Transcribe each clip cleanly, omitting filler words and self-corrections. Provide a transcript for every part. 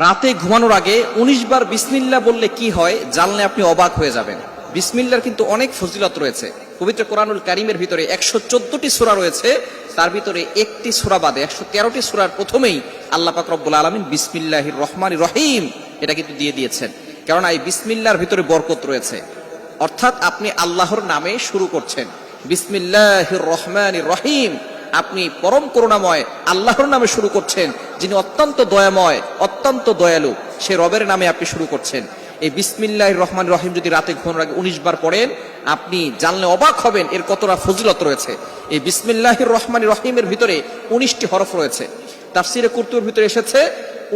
রাতে ঘুমানোর আগে ১৯ বার বিসমিল্লাহ বললে কি হয় জানলে আপনি অবাক হয়ে যাবেন। বিসমিল্লাহর কিন্তু অনেক ফজিলত রয়েছে। পবিত্র কোরআনুল কারীমের ভিতরে ১১৪টি সূরা রয়েছে, তার ভিতরে একটি সূরা বাদে ১১৩টি সূরার প্রথমেই আল্লাহ পাক রব্বুল আলামিন বিসমিল্লাহির রহমানির রহিম এটা কিন্তু দিয়ে দিয়েছেন। কারণ এই বিসমিল্লাহর ভিতরে বরকত রয়েছে, অর্থাৎ আপনি আল্লাহর নামে শুরু করছেন। বিসমিল্লাহির রহমানির রহিম, আপনি পরম করুণাময় আল্লাহর নামে শুরু করছেন, যিনি অত্যন্ত দয়াময় অত্যন্ত দয়ালু, সে রবের নামে আপনি শুরু করছেন। এই বিসমিল্লাহির রহমানির রহিম যদি রাতে ঘুমানোর আগে ১৯ বার পড়েন, আপনি জানলে অবাক হবেন এর কতটা ফজিলত রয়েছে। এই বিসমিল্লাহির রহমানির রহিমের ভিতরে ১৯টি হরফ রয়েছে। তাফসীরে কুরতুবির ভিতরে এসেছে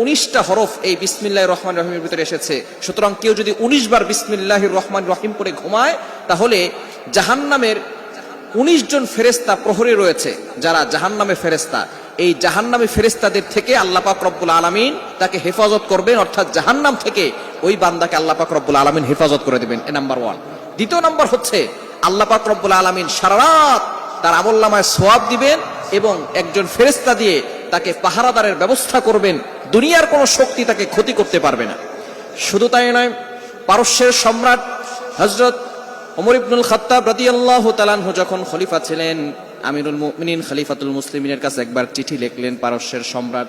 ১৯টা হরফ এই বিসমিল্লাহির রহমানির রহিমের ভিতরে এসেছে। সুতরাং কেউ যদি ১৯ বার বিসমিল্লাহির রহমানির রহিম পড়ে ঘুমায়, তাহলে জাহান্নামের ১৯ জন ফেরেশতা প্রহরী রয়েছে, যারা জাহান্নামে ফেরেশতা, এই জাহান্নামী ফেরেশতাদের থেকে আল্লাহ পাক রব্বুল আলামিন তাকে হেফাজত করবেন, অর্থাৎ জাহান্নাম থেকে ওই বান্দাকে আল্লাহ পাক রব্বুল আলামিন হেফাজত করে দিবেন। এ নাম্বার 1। দ্বিতীয় নাম্বার হচ্ছে আল্লাহ পাক রব্বুল আলামিন সারা রাত তার আমলনামায় সওয়াব দিবেন এবং একজন ফেরেশতা দিয়ে তাকে পাহারাদারের ব্যবস্থা করবেন, দুনিয়ার কোনো শক্তি তাকে ক্ষতি করতে পারবে না। শুধু তাই নয়, পারস্যের সম্রাট হযরত ওমর ইবনুল খাত্তাব রাদিয়াল্লাহু তাআলা আনহু যখন খলিফা ছিলেন, আমিরুল মুমিনিন খলিফাতুল মুসলিমিনের কাছে একবার চিঠি লিখলেন পারস্যের সম্রাট।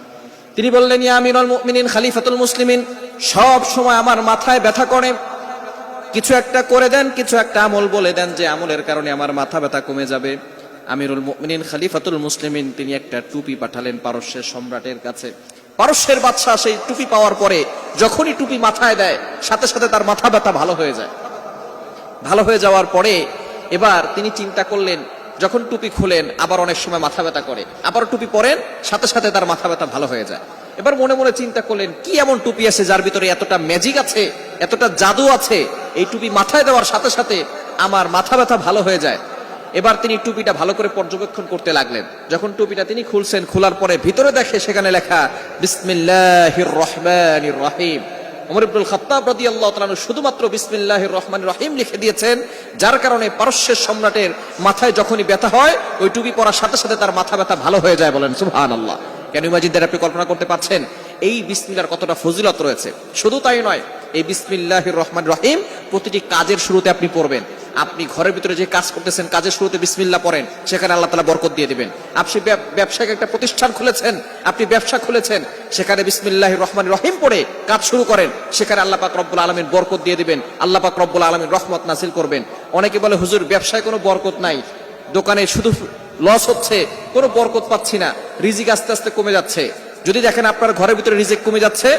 তিনি বললেন, ইয়া আমিরুল মুমিনিন খলিফাতুল মুসলিমিন, সব সময় আমার মাথায় ব্যথা করে, কিছু একটা করে দেন, কিছু একটা আমল বলে দেন যে আমলের কারণে আমার মাথা ব্যথা কমে যাবে। আমিরুল মুমিনিন খলিফাতুল মুসলিমিন তিনি একটা টুপি পাঠালেন পারস্যের সম্রাটের কাছে। পারস্যের বাদশা সেই টুপি পাওয়ার পরে যখনই টুপি মাথায় দেয়, সাথে সাথে তার মাথা ব্যথা ভালো হয়ে যায়। ভালো হয়ে যাওয়ার পরে এবার তিনি চিন্তা করলেন, যখন টুপি খুলেন আবার অনেক সময় মাথা ব্যথা করে, আবার টুপি পরেন, সাথে সাথে তার মাথা ব্যথা ভালো হয়ে যায়। এবার মনে মনে চিন্তা করলেন, কি এমন টুপি আছে যার ভিতরে এতটা ম্যাজিক আছে, এতটা জাদু আছে, এই টুপি মাথায় দেওয়ার সাথে সাথে আমার মাথা ব্যথা ভালো হয়ে যায়। এবার তিনি টুপিটা ভালো করে পর্যবেক্ষণ করতে লাগলেন। যখন টুপিটা তিনি খুলছেন, খোলার পরে ভিতরে দেখে সেখানে লেখা বিসমিল্লাহির রহমানির রহিম। ওমর ইবনুল খাত্তাব রাদিয়াল্লাহু তাআলা শুধুমাত্র বিসমিল্লাহির রহমানির রহিম লিখে দিয়েছেন, যার কারণে পারস্যের সম্রাটের মাথায় যখনই ব্যথা হয়, ওই টুপি পরার সাথে সাথে তার মাথা ব্যথা ভালো হয়ে যায়। বলেন সুবহানাল্লাহ। কেন ইমাজিনদের আপনি কল্পনা করতে পারছেন এই বিসমিল্লাহর কতটা ফজিলত রয়েছে। শুধু তাই নয়, এই বিসমিল্লাহির রহমানির রহিম প্রতিটি কাজের শুরুতে আপনি পড়বেন। আপনি ঘরের ভিতরে যে কাজ করতেছেন, কাজের শুরুতে বিসমিল্লাহ পড়েন, সেখানে আল্লাহ তাআলা বরকত দিয়ে দিবেন। আপনি ব্যবসায়িক একটা প্রতিষ্ঠান খুলেছেন, আপনি ব্যবসা খুলেছেন, সেখানে বিসমিল্লাহির রহমানির রহিম পড়ে কাজ শুরু করেন, সেখানে আল্লাহ পাক রব্বুল আলামিন বরকত দিয়ে দিবেন, আল্লাহ পাক রব্বুল আলামিন রহমত নাযিল করবেন। অনেকে বলে, হুজুর ব্যবসায় কোনো বরকত নাই, দোকানে শুধু লস হচ্ছে, কোনো বরকত পাচ্ছি না, রিজিক আস্তে আস্তে কমে যাচ্ছে। যদি দেখেন আপনার ঘরের ভিতরে রিজিক কমে যাচ্ছে,